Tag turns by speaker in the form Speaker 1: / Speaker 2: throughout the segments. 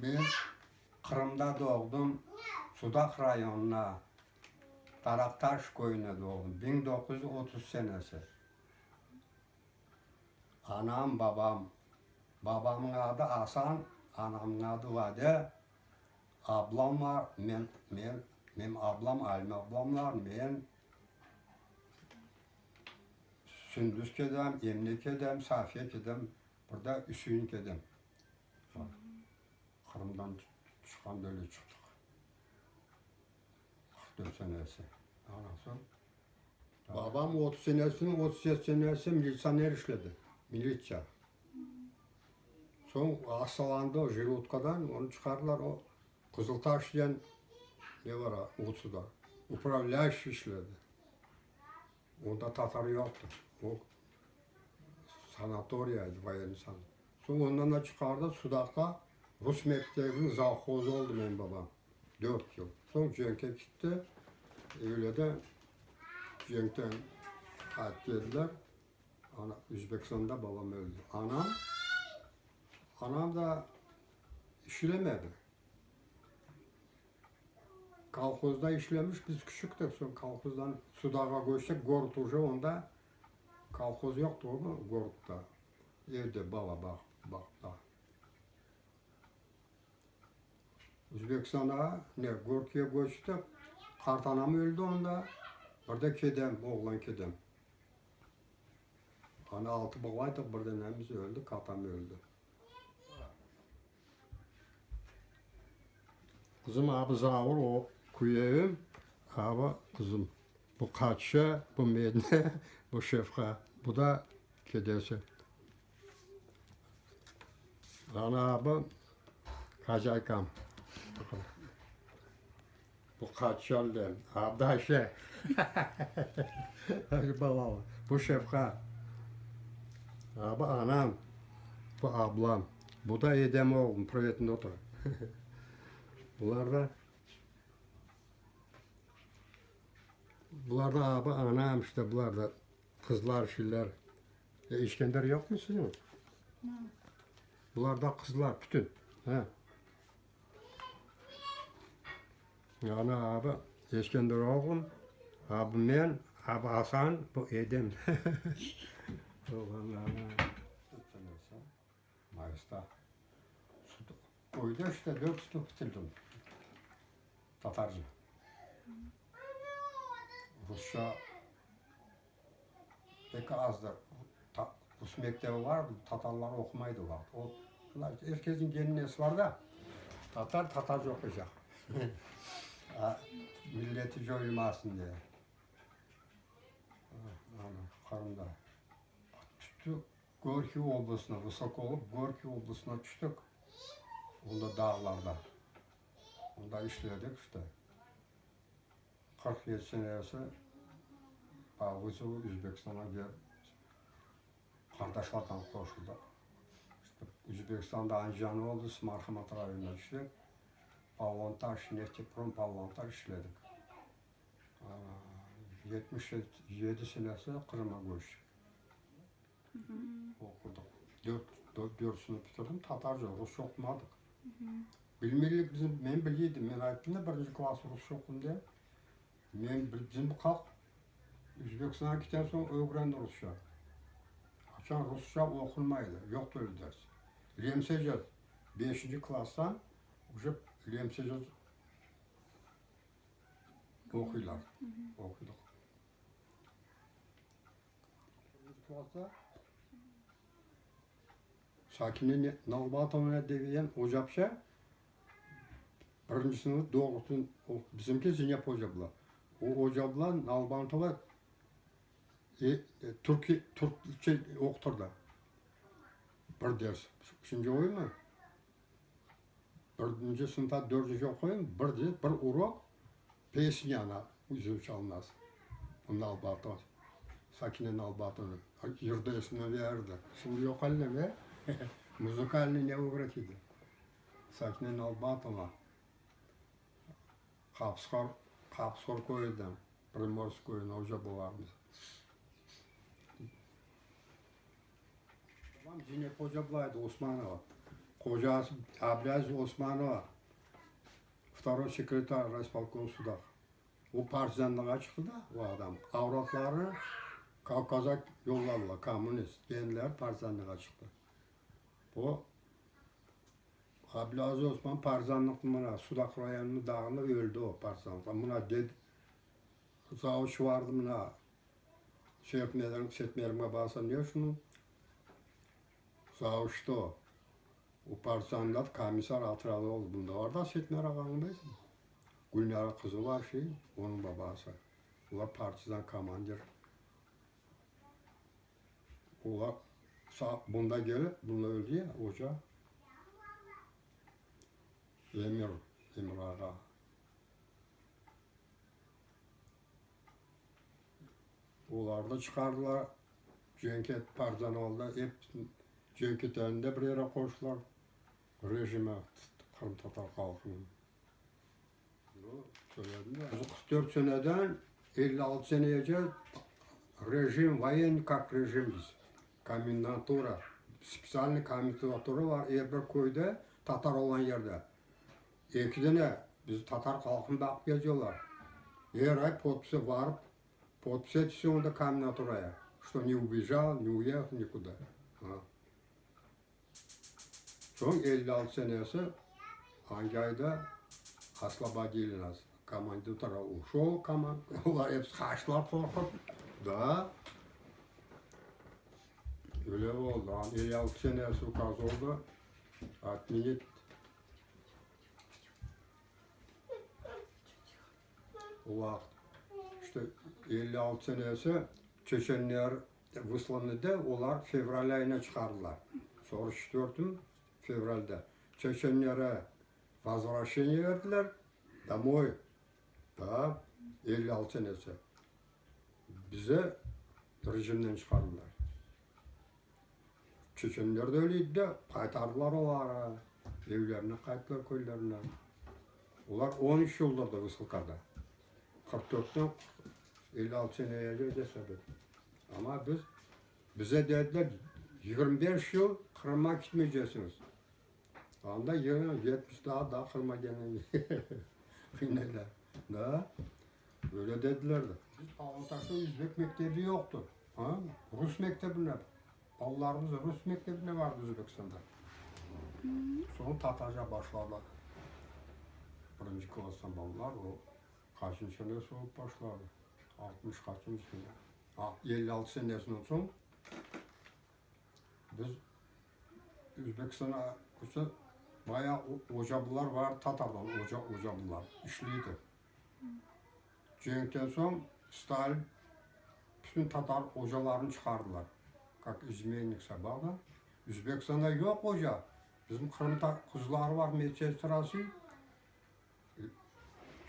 Speaker 1: Ben Kırım'da doğdum. Sudak rayonuna, Taraktaş köyüne doğdum. 1930 senesi. Anam, babamın adı Hasan, anamın adı Vade. Ablam var, benim ablam, Alime ablam var, ben Sündüz kedem, Emine kedem, Safiye kedem, burada Hüseyin kedem. Kırım'dan çıkan böyle çıktık. 44 senesi. Anası. Babam 30 senesinin 37 senesi militsioner işledi. Militça. Son hastalandı o Jelutkadan, onu çıkardılar o Kızıltaş diyen ne var ha, Uğutsu'da. Upravляющий işledi. Onda Tatar yoktu. O sanatoriyaydı, vayen insan. Sonra ondan da çıkardı Sudak'ta Rus mektebinin zavhozu oldu benim babam. 4 yıl. Sonra Cenk'e gitti. Öyle de Cenk'ten kayıt geldiler. Özbekistan'da babam öldü. Anam da işlemedi. Kalkozda işlemiş, biz küçüktük. Sonra kalkozdan Sudak'a göçtük, Gorut уже onda kalkoz yoktu ama Gorut'ta. Evde baba bak. Özbekistan'a Gorki'ye göçtük. Kartanam öldü onda. Burada kedem, oğlan kedem. Ana 6 babaydık, birden hemiz öldü, katam öldü. Kızım abi Zavur, o kuyevim, abi kızım. Bu Kaçşa, bu Medine, bu Şefka, bu da kedesi. Ana abi Kacaykam. Bu Kaçşalı, abi da baba, bu Şefka. Abi anam, bu ablam, bu da Edem oğlum, Provet'in otur. Bunlar da abi anam işte, bunlar da kızlar, şiller. İskender yok mu sizin? Bunlar da kızlar, bütün. He. Yani abi İskender oğlum, abi ben, abi Hasan, bu Edem. Oğlanlarına. Mayıs'ta. Oyda işte 4 sınıf bitirdim. Tatarca. Rusça pek azdı. Rus mektebi var, Tatarlar okumaydı var. Herkesin genesi var da Tatarca okuyacak. Milleti coyulmasın diye. Karımda. Tuttu Gorki oblasına, Vysok olup Gorki oblasına düştük. Onda dağlarda. Onda işledik işte. 47 senesi Bağızı Özbekistan'a gelip kardeşlerden koşuldu. İşte Özbekistan'da Anjanı oldu, Marhamat rayonuna düştük. Pavlontaş, Neftiprom Pavlontaş işledik. 77 senesi Kırım'a göçtük. Okuduk. 4 sınıf bitirdim, Tatarca, Rusça okumadık. Bilmeli ben biliydim, ben ayıptım da 1. klas Rusça okudum diye. Bizim bu kalk, Özbekistan'a gittikten sonra öğrendi Rusça. Açan Rusça okunmaydı, yoktu öyle ders. Lemsecez, 5. klastan Lemsecez okuylar, okuduk. 1. klasta Sakine Nalbatov'a deviyen hocapşa, 1. sınıf doğrultun, bizimki Zeynep hocabla. O hocabla Nalbatov'a Türkçe okuturdu. Bir ders. Şimdi oyun mu? 1. sınıfta 4. okuyun, bir urok, pesnyana üzüm çalmaz. Nalbatov. Sakine Nalbatov'a. Yurda esine verdi. Şimdi yok haline ve müzikalini ne öğretiydi? Sakine Nalbatov'a. Kapskor köyünden, Primorsk köyüne hoca bularımız. Babam Zeynep hoca bulaydı, Osmanova. kocası Abdülaziz Osmanova, vторой sekreter Respublikası'da. O partizanlığa çıktı da o adam. Avratları Kavkaz'a yolladılar, komünist. Kendileri partizanlığa çıktı. Bu Abdülaziz Osman partizanlık buna Sudak rayonunun dağında öldü o partizanlıkta. Buna dedi, zavuç vardı buna. Şey etmeden, setmelerime basan diyor şunu. Zavuçtu o. O partizanlar komiser hatıralı oldu. Bunda var da setmer ağanı bilsin. Gülnara kızı var şey, onun babası. Onlar partizan komandir. Onlar bunda gelip, bunda öldü ya hoca. Emir ağa. Onlar da çıkardılar. Cenket partizan oldu. Hep Cenket önünde bir yere koştular. Rejime, Kırım Tatar halkının. Söyledim ya. 44 seneden 56 seneyece rejim, военный как rejim biz. Komendantura. Spesialni komendantura var. Bir köyde Tatar olan yerde. İki tane biz Tatar halkını bakıp geziyorlar. Her ay potpise varıp potpise etsin onda komendanturaya. Что не убежал, не уехал никуда. Son 56 senesi hangi ayda Aslabadi'yle komandantura uşul onlar hepsi kaçtılar korkup da öyle oldu. 56 senesi ukaz oldu. Atminit o vakit işte 56 senesi Çeçenler Vıslanı'da onlar fevral ayına çıkardılar. Sonra 4 fevralda Çeçenlere возвращение verdiler. Домой. Da 56 senesi. Bize rejimden çıkardılar. Çeçenler de öyleydi de kaytardılar onlara. Evlerine kayıttılar köylerine. Onlar 13 yıldır Vısılka'da. 44'ten 56 seneye ödesedi. Ama bize dediler 25 yıl Kırım'a gitmeyeceksiniz. Anda 70 daha Kırım'a gelmeyi. Neler? Da böyle dediler de. Biz Ağıltaş'ta Üzbek mektebi yoktu. Ha? Rus mektebine. Ballarımız Rus mektebine vardı Özbekistan'da. Sonra Tatarca başladılar. Birinci klastan ballar o kaçıncı senesi olup başladı. 60 kaçıncı sene. 56 senesinden sonra biz Özbekistan'a bayağı hocabular var Tatar'dan hocabular işliydi. Cenk'ten sonra Stalin bütün Tatar hocalarını çıkardılar. Как изменник sabahda. Özbekistan'da yok hoca. Bizim Kırım'da kızlar var medsestrası.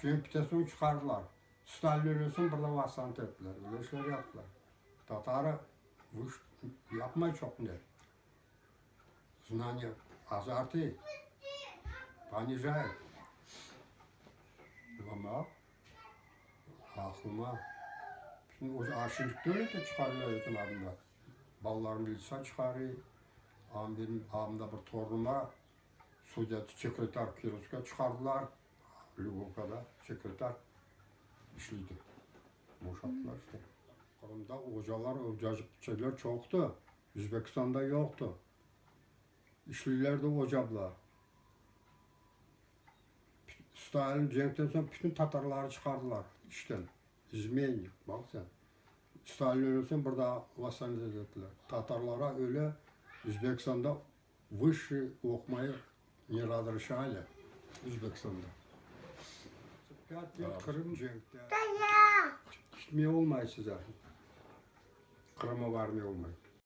Speaker 1: Cenk'ten sonra çıkardılar. Stalin ölüsün burada vasant ettiler. Öyle işler yaptılar. Tatar'ı yapmayı çok ne? Знание азарты, понижает. Ama aklıma şimdi o aşırılıkta öyle de çıkarıyor yakın abimde. Ballarım bilse çıkarıyor. Benim abimde bir torunuma Sudet sekreter Kirosk'a çıkardılar. Lüboka'da sekreter işliydi. Boşalttılar işte. Kırım'da hocalar, hocacıkçılar çoktu. Özbekistan'da yoktu. İşlilerde hocablar. Stalin Cenk'ten sonra bütün Tatarları çıkardılar işten. İzmeyin, bak sen. Stalin ölürsen burada vasaniyet ettiler. Tatarlara öyle Özbekistan'da высший okumayı не разрешали Özbekistan'da. 5 yıl Kırım Cenk'te. Gitmeye olmayı size. Kırım'a varmaya olmayı.